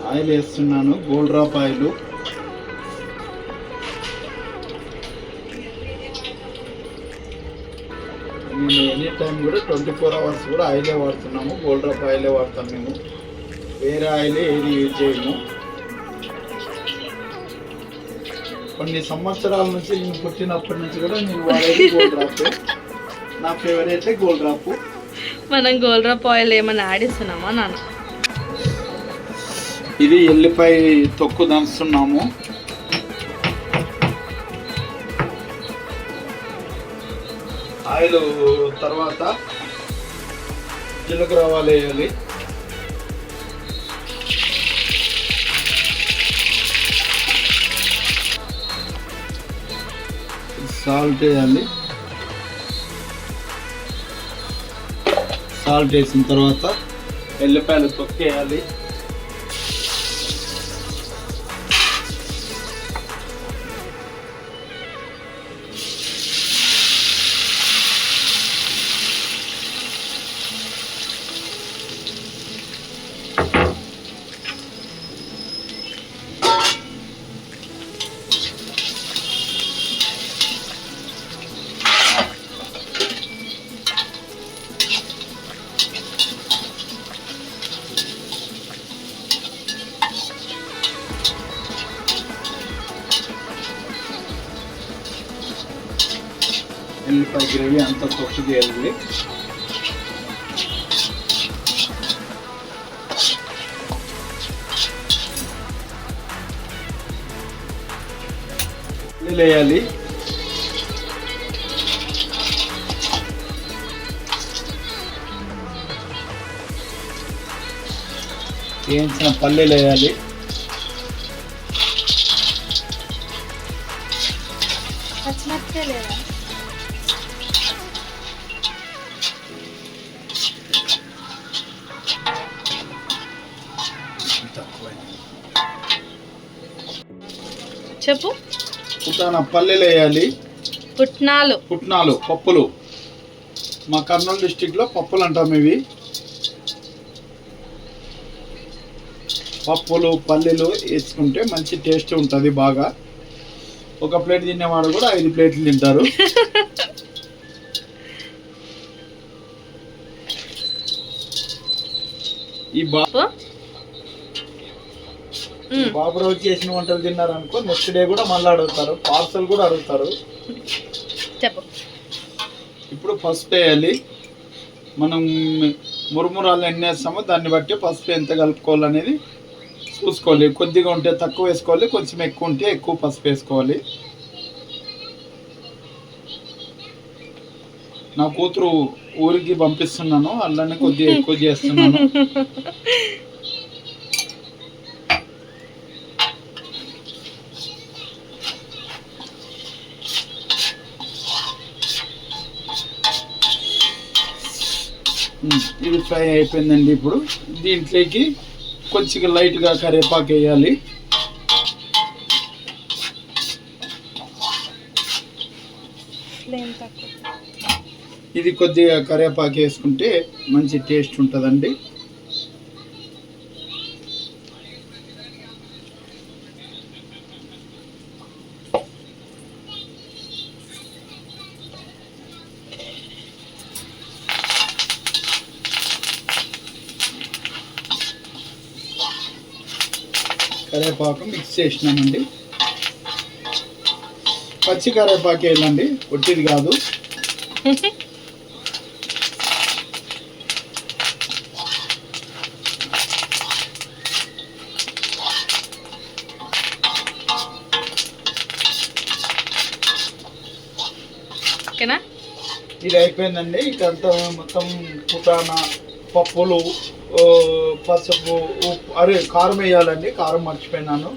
Oil వేస్తున్నాను, gold drop oil. మేము any time కూడా 24 hours కూడా ఆయిలే వాడుతున్నాము. గోల్డ్ డ్రాప్ ఆయిలే వాడతాం మేము. వేరే ఆయిలే ఏది యూజ్ చేయము. కొన్ని సంవత్సరాల నుంచి నేను పుట్టినప్పటి నుంచి కూడా నేను వాడేది గోల్డ్ డ్రాప్. నా ఫేవరెట్ గోల్డ్ డ్రాప్. మనం గోల్డ్ డ్రాప్ ఆయిల్ ఏమైనా యాడ్ ఇస్తున్నామా నాన్న? ఇది ఎల్లిపాయ తొక్కు దంచుతున్నాము. ఆయిల్ తర్వాత జీలకర్ర ఆవాలు వేయాలి. సాల్ట్ వేయాలి. సాల్ట్ వేసిన తర్వాత ఎల్లిపాయలు తొక్కేయాలి. ఎల్లిపాయ గ్రేవీ అంతా తొక్కు చేయాలి. వేయాలి. వేయించిన పల్లీలు వేయాలి. చెప్పు. పుట్నాల పల్లీలు వేయాలి. పుట్నాలు పప్పులు. మా కర్నూలు డిస్టిక్లో పప్పులు అంటాం ఇవి. పప్పులు పల్లీలు వేసుకుంటే మంచి టేస్ట్ ఉంటుంది బాగా. ఒక ప్లేట్ తినేవాడు కూడా 5 ప్లేట్లు తింటారు. ఈ బాబురావు చేసిన వంటలు తిన్నారు అనుకో, నెక్స్ట్ డే కూడా మళ్ళీ అడుగుతారు, పార్సల్ కూడా అడుగుతారు. ఇప్పుడు పసుపు వేయాలి. మనం మురుమురాలు ఎన్ని వేస్తామో దాన్ని బట్టి పసుపు ఎంత కలుపుకోవాలనేది చూసుకోవాలి. కొద్దిగా ఉంటే తక్కువ వేసుకోవాలి, కొంచెం ఎక్కువ ఉంటే ఎక్కువ పసుపు వేసుకోవాలి. నా కూతురు ఊరికి పంపిస్తున్నాను, అల్లనే కొద్దిగా ఎక్కువ చేస్తున్నాను. ఇది ఫ్రై అయిపోయిందండి. ఇప్పుడు దీంట్లోకి కొంచెం లైట్గా కరివేపాకు వేయాలి. ఇది కొద్దిగా కరివేపాకు వేసుకుంటే మంచి టేస్ట్ ఉంటుందండి. కరివేపాకు మిక్స్ చేసినామండి. పచ్చి కరివేపాకు వేయాలండి, ఒట్టిది కాదు. ఇది అయిపోయిందండి. ఇదంతా మొత్తం పుటానా పప్పులు పసుపు అరే కారం వేయాలండి. కారం మర్చిపోయినాను.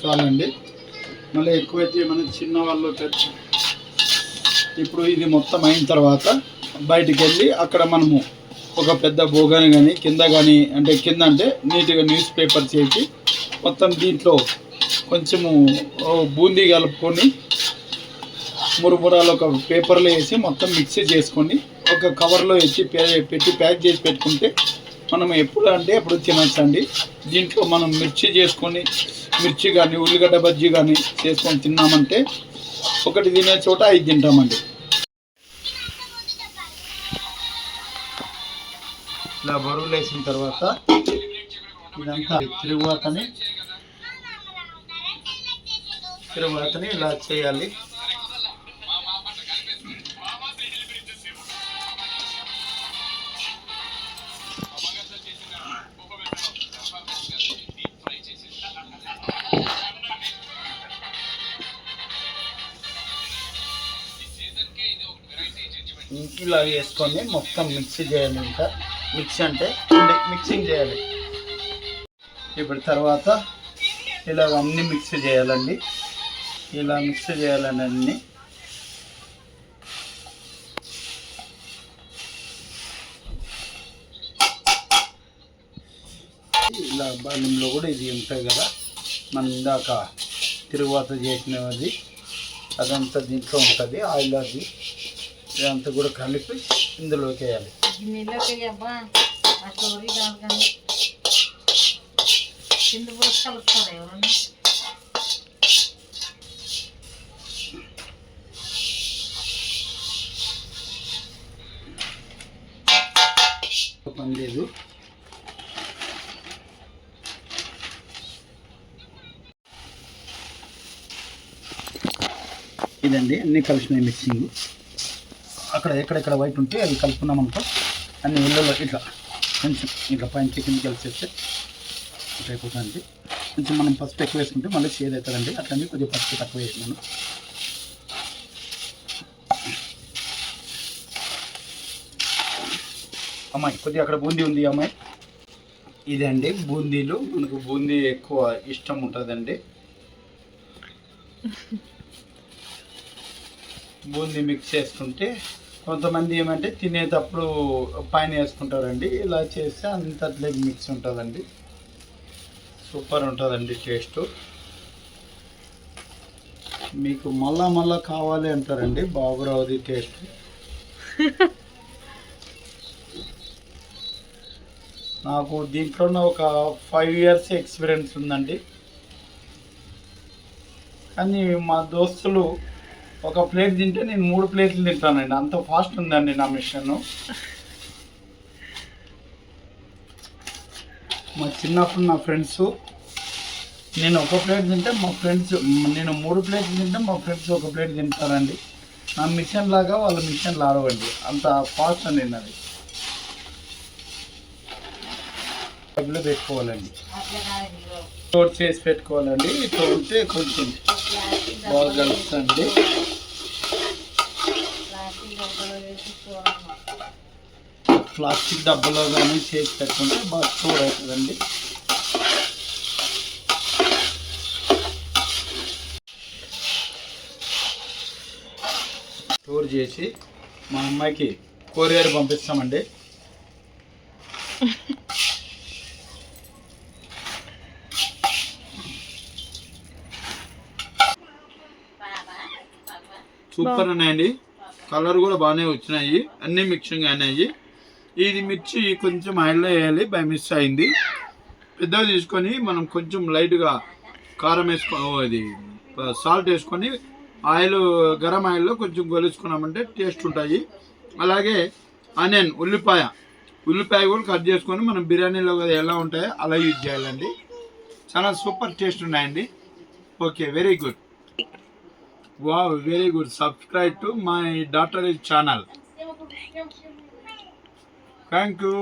చాలండి. మళ్ళీ ఎక్కువైతే మన చిన్న వాళ్ళు ఇప్పుడు ఇది మొత్తం అయిన తర్వాత బయటికి వెళ్ళి అక్కడ మనము ఒక పెద్ద బోగాని కానీ కింద కానీ అంటే కింద అంటే నీట్గా న్యూస్ పేపర్ చేసి మొత్తం దీంట్లో కొంచెము బూందీ కలుపుకొని మురుమురాలు ఒక పేపర్లో వేసి మొత్తం మిక్సీ చేసుకొని ఒక కవర్లో వేసి పెట్టి ప్యాక్ చేసి పెట్టుకుంటే మనం ఎప్పుడు అంటే ఎప్పుడు తినచ్చండి. దీంట్లో మనం మిర్చి కానీ ఉల్లిగడ్డ బజ్జీ కానీ చేసుకొని తిన్నామంటే ఒకటి తినే చోట 5 తింటామండి. ఇలా బరువులు వేసిన తర్వాత ఇదంతా తిరుగుతని ఇలా చేయాలి. ఇలా వేసుకొని మొత్తం మిక్సీ చేయాలి. ఇంకా మిక్సింగ్ చేయాలి. ఇప్పుడు తర్వాత ఇలా అన్నీ మిక్సీ చేయాలండి. అన్నీ ఇలా బాణంలో కూడా ఇది ఉంటుంది కదా, మనం ఇందాక తిరుగుబాత చేసినది అదంతా దీంట్లో ఉంటుంది. ఆయిల్ అది ఇదంతా కూడా కలిపి ఇందులోకి వేయాలి. పని లేదు. ఇదండి అన్నీ కలిసినాయి మిక్సింగ్. అక్కడ ఎక్కడెక్కడ వైట్ ఉంటే అవి కలుపుకున్నాం అనుకో అన్ని ఉల్లలో ఇట్లా కొంచెం ఇట్లా పైన చికెన్ కలిసేస్తే ఇట్లా అయిపోతుంది. కొంచెం మనం పసుపు ఎక్కువ వేసుకుంటే మళ్ళీ చేదు అవుతుందండి. అట్లనే కొద్దిగా పసుపు తక్కువ వేసినాను. అమ్మాయి కొద్దిగా అక్కడ బూందీ ఉంది అమ్మాయి. ఇదండి బూందీలు. మనకు బూందీ ఎక్కువ ఇష్టం ఉంటుందండి. బూందీ మిక్స్ చేసుకుంటే కొంతమంది ఏమంటే తినేటప్పుడు పైన వేసుకుంటారండి. ఇలా చేస్తే అంతట్లోకి మిక్స్ ఉంటుందండి. సూపర్ ఉంటుందండి టేస్ట్. మీకు మళ్ళా కావాలి అంటారండి. బాబురావుది టేస్ట్. నాకు దీంట్లోనే ఒక 5 years ఎక్స్పీరియన్స్ ఉందండి. కానీ మా దోస్తులు ఒక ప్లేట్ తింటే నేను 3 ప్లేట్లు తింటానండి. అంత ఫాస్ట్ ఉందండి నా మిషన్. మా చిన్నప్పుడు నా ఫ్రెండ్స్ నేను ఒక ప్లేట్ తింటే నేను 3 ప్లేట్లు తింటే మా ఫ్రెండ్స్ ఒక ప్లేట్ తింటారండి. నా మిషన్ లాగా వాళ్ళ మిషన్లు ఆడవండి. అంత ఫాస్ట్ అండి అది. డబ్బులు పెట్టుకోవాలండి. స్టోర్ చేసి పెట్టుకోవాలండి. ఇట్లా ఉంటే కొంచెం బాగా కలుస్తుంది. ప్లాస్టిక్ డబ్బాలో కానీ చేసి పెట్టుకుంటే బాగా స్టోర్ అవుతుందండి. స్టోర్ చేసి మా అమ్మాయికి కొరియర్ పంపిస్తామండి. సూపర్ ఉన్నాయండి. కలర్ కూడా బాగానే వచ్చినాయి. అన్నీ మిక్సింగ్ అయినాయి. ఇది మిర్చి కొంచెం ఆయిల్లో వేయాలి. బై మిస్ అయింది. పెద్దగా తీసుకొని మనం కొంచెం లైట్గా కారం అది సాల్ట్ వేసుకొని గరం ఆయిల్లో కొంచెం గొలుచుకున్నామంటే టేస్ట్ ఉంటాయి. అలాగే ఆనియన్ ఉల్లిపాయ కూడా కట్ చేసుకొని మనం బిర్యానీలో ఎలా ఉంటాయో అలా యూజ్ చేయాలండి. చాలా సూపర్ టేస్ట్ ఉన్నాయండి. Okay, very good. Wow, very good. Subscribe to my daughter's channel. Thank you.